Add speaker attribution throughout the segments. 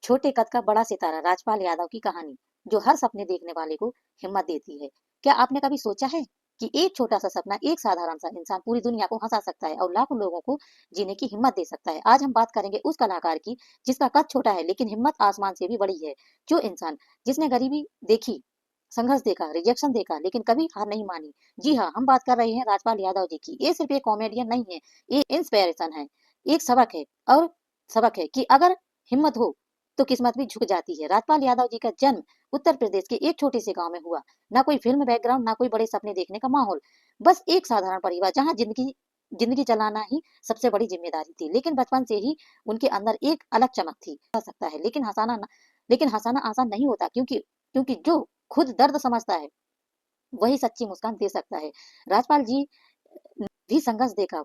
Speaker 1: छोटे कद का बड़ा सितारा राजपाल यादव की कहानी जो हर सपने देखने वाले को हिम्मत देती है। क्या आपने कभी सोचा है कि एक छोटा सा सपना एक साधारण सा इंसान पूरी दुनिया को हंसा सकता है और लाखों लोगों को जीने की हिम्मत दे सकता है। आज हम बात करेंगे उस कलाकार की जिसका कद छोटा है लेकिन हिम्मत आसमान से भी बड़ी है। जो इंसान जिसने गरीबी देखी, संघर्ष देखा, रिजेक्शन देखा लेकिन कभी हार नहीं मानी। जी हाँ, हम बात कर रहे हैं राजपाल यादव जी की। ये सिर्फ एक कॉमेडियन नहीं है, ये इंस्पिरेशन है, एक सबक है। और सबक है कि अगर हिम्मत हो तो किस्मत भी झुक जाती है। राजपाल यादव जी का जन्म उत्तर प्रदेश के एक छोटे से गांव में हुआ। ना कोई फिल्म बैकग्राउंड, ना कोई बड़े सपने देखने का माहौल, बस एक साधारण परिवार जहां जिंदगी जिंदगी चलाना ही सबसे बड़ी जिम्मेदारी थी। लेकिन बचपन से ही उनके अंदर एक अलग चमक थी। हो सकता है लेकिन हंसाना आसान नहीं होता, क्योंकि क्योंकि जो खुद दर्द समझता है वही सच्ची मुस्कान दे सकता है। राजपाल जी भी संघर्ष देखा,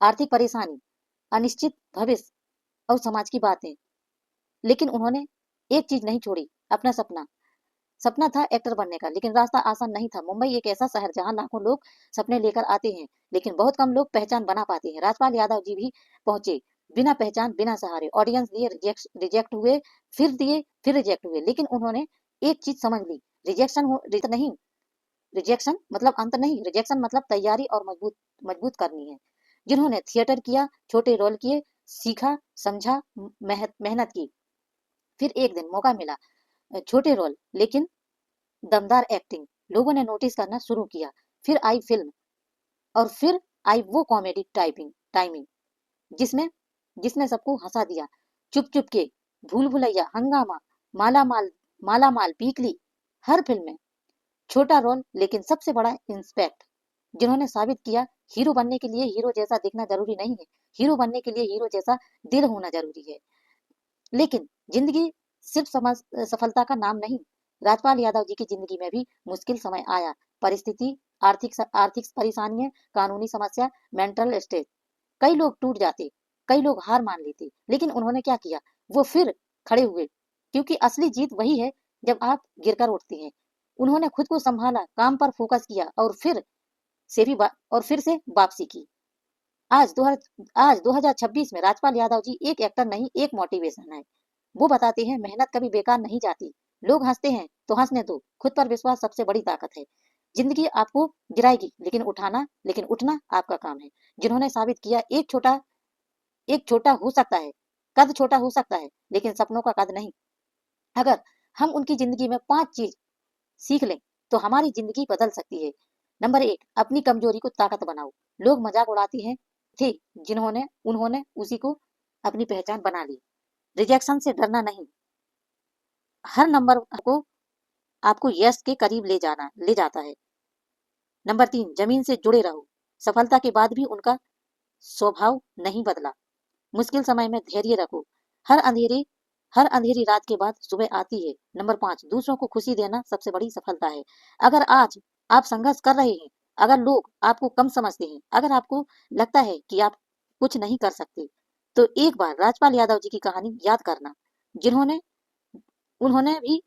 Speaker 1: आर्थिक परेशानी, अनिश्चित भविष्य और समाज की बातें, लेकिन उन्होंने एक चीज नहीं छोड़ी, अपना सपना। सपना था एक्टर बनने का, लेकिन रास्ता आसान नहीं था। मुंबई एक ऐसा शहर जहां लाखों लोग सपने लेकर आते हैं लेकिन बहुत कम लोग पहचान बना पाते हैं। राजपाल यादव जी भी पहुंचे, बिना पहचान, बिना सहारे। ऑडियंस दिए, रिजेक्ट हुए, फिर दिए, फिर रिजेक्ट हुए, लेकिन उन्होंने एक चीज समझ ली, रिजेक्शन मतलब अंत नहीं, रिजेक्शन मतलब तैयारी और मजबूत मजबूत करनी है। जिन्होंने थिएटर किया, छोटे रोल किए, सीखा, समझा, मेहनत की, फिर एक दिन मौका मिला, छोटे रोल लेकिन दमदार एक्टिंग, लोगों ने नोटिस करना शुरू किया। फिर आई फिल्म, और फिर आई वो कॉमेडी टाइमिंग जिसने जिसने सबको हंसा दिया। चुप चुप के, भूल भुलैया, हंगामा, माला माल माला माल, पीकली, हर फिल्म में छोटा रोल लेकिन सबसे बड़ा इंस्पेक्ट। जिन्होंने साबित किया, हीरो बनने के लिए हीरो जैसा दिखना जरूरी नहीं है, हीरो बनने के लिए हीरो जैसा दिल होना जरूरी है। लेकिन जिंदगी सिर्फ सफलता का नाम नहीं। राजपाल यादव जी की जिंदगी में भी मुश्किल समय आया, परिस्थिति, आर्थिक परेशानियां, कानूनी समस्या, मेंटल स्टेज। कई लोग टूट जाते, कई लोग हार मान लेते, लेकिन उन्होंने क्या किया, वो फिर खड़े हुए, क्योंकि असली जीत वही है जब आप गिरकर उठते हैं। उन्होंने खुद को संभाला, काम पर फोकस किया और फिर से वापसी की। आज 2026 में राजपाल यादव जी एक एक्टर नहीं, एक मोटिवेशन है। वो बताते हैं मेहनत कभी बेकार नहीं जाती। लोग हंसते हैं तो हंसने दो, खुद पर विश्वास सबसे बड़ी ताकत है। जिंदगी आपको गिराएगी लेकिन उठना आपका काम है। जिन्होंने साबित किया, एक छोटा हो सकता है, कद छोटा हो सकता है लेकिन सपनों का कद नहीं। अगर हम उनकी जिंदगी में 5 चीज सीख लें तो हमारी जिंदगी बदल सकती है। नंबर 1, अपनी कमजोरी को ताकत बनाओ। लोग मजाक उड़ाते हैं, थे जिन्होंने उन्होंने उसी को अपनी पहचान बना ली। रिजेक्शन से डरना नहीं, हर नंबर को आपको यश के करीब ले जाता है। नंबर 3, जमीन से जुड़े रहो। सफलता के बाद भी उनका स्वभाव नहीं बदला। मुश्किल समय में धैर्य रखो, हर अंधेरी हर अंधेरी रात के बाद सुबह आती है। नंबर 5, दूसरों को खुशी देना सबसे बड़ी सफलता है। अगर आज आप संघर्ष कर रहे हैं, अगर लोग आपको कम समझते हैं, अगर आपको लगता है कि आप कुछ नहीं कर सकते, तो एक बार राजपाल यादव जी की कहानी याद करना। जिन्होंने उन्होंने भी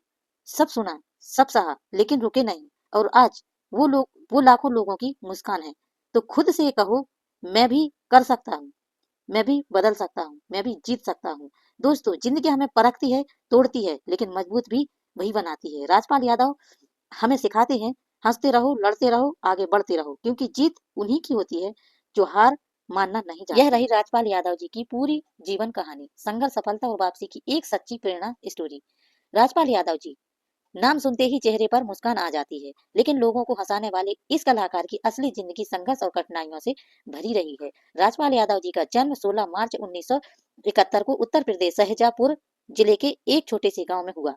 Speaker 1: सब सुना, सब सहा, लेकिन रुके नहीं। और आज वो लाखों लोगों की मुस्कान है। तो खुद से कहो, मैं भी कर सकता हूँ, मैं भी बदल सकता हूँ, मैं भी जीत सकता हूँ। दोस्तों, जिंदगी हमें परखती है, तोड़ती है, लेकिन मजबूत भी वही बनाती है। राजपाल यादव हमें सिखाते हैं, हंसते रहो, लड़ते रहो, आगे बढ़ते रहो, क्योंकि जीत उन्हीं की होती है जो हार मानना नहीं चाहते। यह रही राजपाल यादव जी की पूरी जीवन कहानी, संघर्ष, सफलता और वापसी की एक सच्ची प्रेरणा स्टोरी। राजपाल यादव जी, नाम सुनते ही चेहरे पर मुस्कान आ जाती है, लेकिन लोगों को हंसाने वाले इस कलाकार की असली जिंदगी संघर्ष और कठिनाइयों से भरी रही है। राजपाल यादव जी का जन्म 16 मार्च 1971 को उत्तर प्रदेश शाहजहाँपुर जिले के एक छोटे से गांव में हुआ।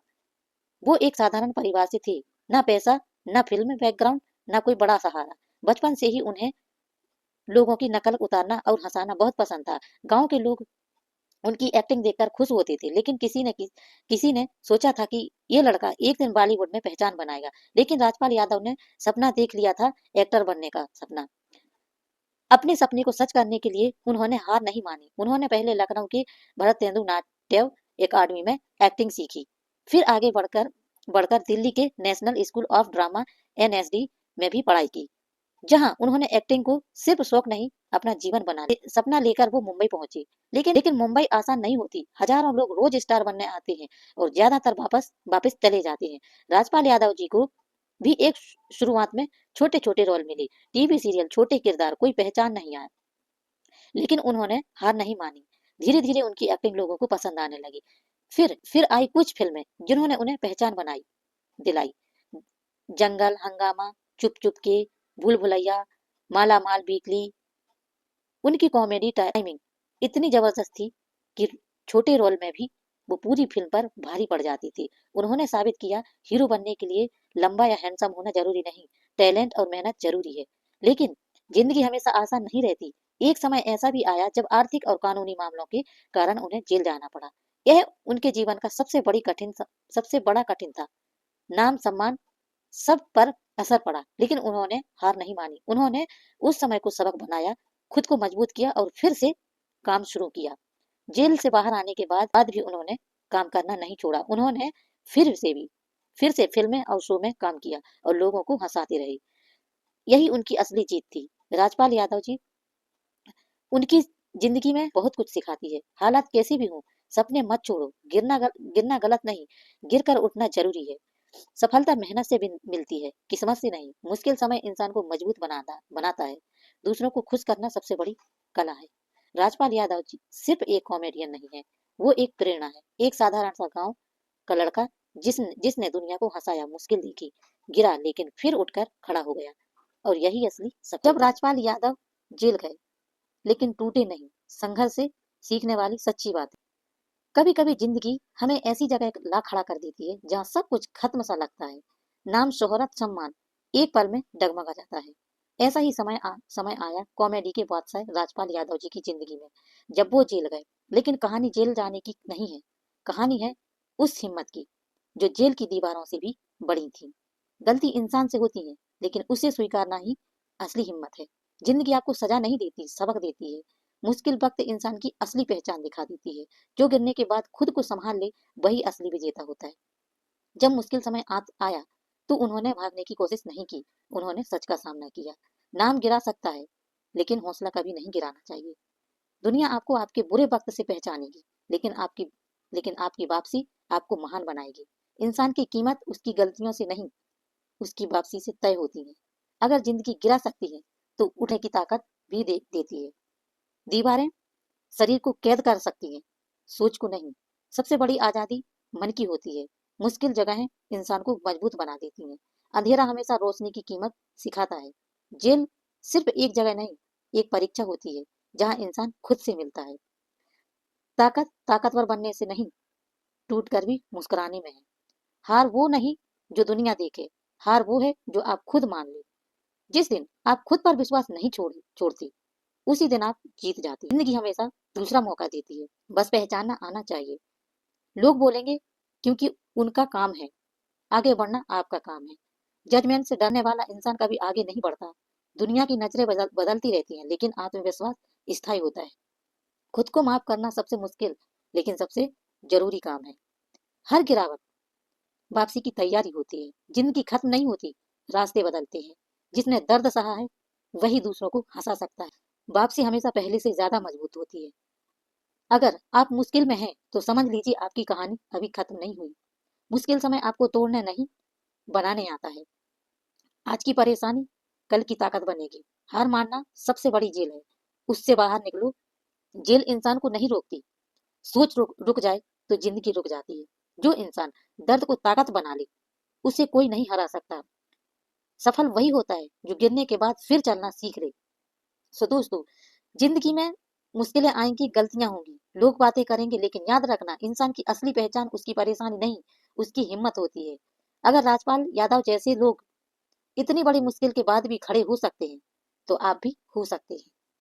Speaker 1: वो एक साधारण परिवार से थे, न पैसा, न फिल्म बैकग्राउंड, न कोई बड़ा सहारा। बचपन से ही उन्हें लोगों की नकल उतारना और हंसाना बहुत पसंद था। गांव के लोग उनकी एक्टिंग देखकर खुश होते थे, लेकिन किसी ने सोचा था कि ये लड़का एक दिन बॉलीवुड में पहचान बनाएगा। लेकिन राजपाल यादव ने सपना देख लिया था, एक्टर बनने का सपना। अपने सपने को सच करने के लिए उन्होंने हार नहीं मानी। उन्होंने पहले लखनऊ के भरतेंदु नाट्य अकादमी में एक्टिंग सीखी, फिर आगे बढ़कर बढ़कर दिल्ली के national school of drama, NSD में भी पढ़ाई की। जहां उन्होंने एक्टिंग को सिर्फ शौक नहीं अपना जीवन बना सपना लेकर वो मुंबई पहुंची। लेकिन मुंबई आसान नहीं होती। हजारों लोग रोज स्टार बनने आते हैं और ज्यादातर वापस वापस चले जाते हैं। राजपाल यादव जी को भी एक शुरुआत में छोटे छोटे रोल मिले, टीवी सीरियल, छोटे किरदार, कोई पहचान नहीं आया, लेकिन उन्होंने हार नहीं मानी। धीरे धीरे उनकी एक्टिंग लोगों को पसंद आने लगी। फिर आई कुछ फिल्में जिन्होंने उन्हें पहचान बनाई दिलाई। जंगल, हंगामा, चुप चुप के, भूल भुलैया, माला माल वीकली। उनकी कॉमेडी टाइमिंग इतनी जबरदस्त थी कि छोटे रोल में भी वो पूरी फिल्म पर भारी पड़ जाती थी। उन्होंने साबित किया हीरो बनने के लिए लंबा या हैंडसम होना जरूरी नहीं, टैलेंट और मेहनत जरूरी है। लेकिन जिंदगी हमेशा आसान नहीं रहती। एक समय ऐसा भी आया जब आर्थिक और कानूनी मामलों के कारण उन्हें जेल जाना पड़ा। यह उनके जीवन का सबसे बड़ा कठिन था। नाम, सम्मान, सब पर असर पड़ा, लेकिन उन्होंने हार नहीं मानी। उन्होंने उस समय को सबक बनाया, खुद को मजबूत किया और फिर से काम शुरू किया। जेल से बाहर आने के बाद भी उन्होंने काम करना नहीं छोड़ा। उन्होंने फिर से फिल्में और शो में काम किया और लोगों को हंसाते रहे। यही उनकी असली जीत थी। राजपाल यादव जी उनकी जिंदगी में बहुत कुछ सिखाती है। हालात कैसे भी हों, सपने मत छोड़ो। गिरना गलत नहीं, गिर कर उठना जरूरी है। सफलता मेहनत से भी मिलती है, किस्मत से नहीं। मुश्किल समय इंसान को मजबूत बनाता है। दूसरों को खुश करना सबसे बड़ी कला है। राजपाल यादव जी सिर्फ एक कॉमेडियन नहीं है, वो एक प्रेरणा है। एक साधारण सा गांव का लड़का जिसने जिसने दुनिया को हंसाया, मुश्किल देखी, गिरा लेकिन फिर उठकर खड़ा हो गया। और यही असली सफलता। जब राजपाल यादव जेल गए लेकिन टूटे नहीं, संघर्ष से सीखने वाली सच्ची बात है। कभी कभी जिंदगी हमें ऐसी जगह ला खड़ा कर देती है जहाँ सब कुछ खत्म सा लगता है। नाम, शोहरत, सम्मान एक पल में डगमगा जाता है। ऐसा ही समय आया कॉमेडी के बादशाह राजपाल यादव जी की जिंदगी में, जब वो जेल गए। लेकिन कहानी जेल जाने की नहीं है, कहानी है उस हिम्मत की जो जेल की दीवारों से भी बड़ी थी। गलती इंसान से होती है, लेकिन उसे स्वीकारना ही असली हिम्मत है। जिंदगी आपको सजा नहीं देती, सबक देती है। मुश्किल वक्त इंसान की असली पहचान दिखा देती है। जो गिरने के बाद खुद को संभाल ले, वही असली विजेता होता है। जब मुश्किल समय आया तो उन्होंने भागने की कोशिश नहीं की, उन्होंने सच का सामना किया। नाम गिरा सकता है, लेकिन हौसला कभी नहीं गिराना चाहिए। दुनिया आपको आपके बुरे वक्त से पहचानेगी, लेकिन आपकी वापसी आपको महान बनाएगी। इंसान की कीमत उसकी गलतियों से नहीं, उसकी वापसी से तय होती है। अगर जिंदगी गिरा सकती है तो उठने की ताकत भी देती है। दीवारें शरीर को कैद कर सकती हैं, सोच को नहीं। सबसे बड़ी आजादी मन की होती है। मुश्किल जगहें इंसान को मजबूत बना देती हैं। अंधेरा हमेशा रोशनी की कीमत सिखाता है। जेल सिर्फ एक जगह नहीं, एक परीक्षा होती है जहां इंसान खुद से मिलता है। ताकतवर बनने से नहीं, टूट कर भी मुस्कुराने में है। हार वो नहीं जो दुनिया देखे, हार वो है जो आप खुद मान ले। जिस दिन आप खुद पर विश्वास नहीं छोड़ती, उसी दिन आप जीत जाती। जिंदगी हमेशा दूसरा मौका देती है, बस पहचानना आना चाहिए। लोग बोलेंगे क्योंकि उनका काम है, आगे बढ़ना आपका काम है। जजमेंट से डरने वाला इंसान कभी आगे नहीं बढ़ता। दुनिया की नजरें बदलती रहती हैं, लेकिन आत्मविश्वास स्थायी होता है। खुद को माफ करना सबसे मुश्किल लेकिन सबसे जरूरी काम है। हर गिरावट वापसी की तैयारी होती है। जिंदगी खत्म नहीं होती, रास्ते बदलते हैं। जिसने दर्द सहा है वही दूसरों को हंसा सकता है। वापसी हमेशा पहले से ज्यादा मजबूत होती है। अगर आप मुश्किल में हैं तो समझ लीजिए आपकी कहानी अभी खत्म नहीं हुई। मुश्किल समय आपको तोड़ने नहीं, बनाने आता है। आज की परेशानी कल की ताकत बनेगी। हार मानना सबसे बड़ी जेल है, उससे बाहर निकलो। जेल इंसान को नहीं रोकती, सोच रुक जाए तो जिंदगी रुक जाती है। जो इंसान दर्द को ताकत बना ले, उसे कोई नहीं हरा सकता। सफल वही होता है जो गिरने के बाद फिर चलना सीख ले। सो दोस्तों, जिंदगी में मुश्किलें आएंगी, गलतियां होंगी, लोग बातें करेंगे, लेकिन याद रखना इंसान की असली पहचान उसकी परेशानी नहीं, उसकी हिम्मत होती है। अगर राजपाल यादव जैसे लोग इतनी बड़ी मुश्किल के बाद भी खड़े हो सकते हैं, तो आप भी हो सकते हैं।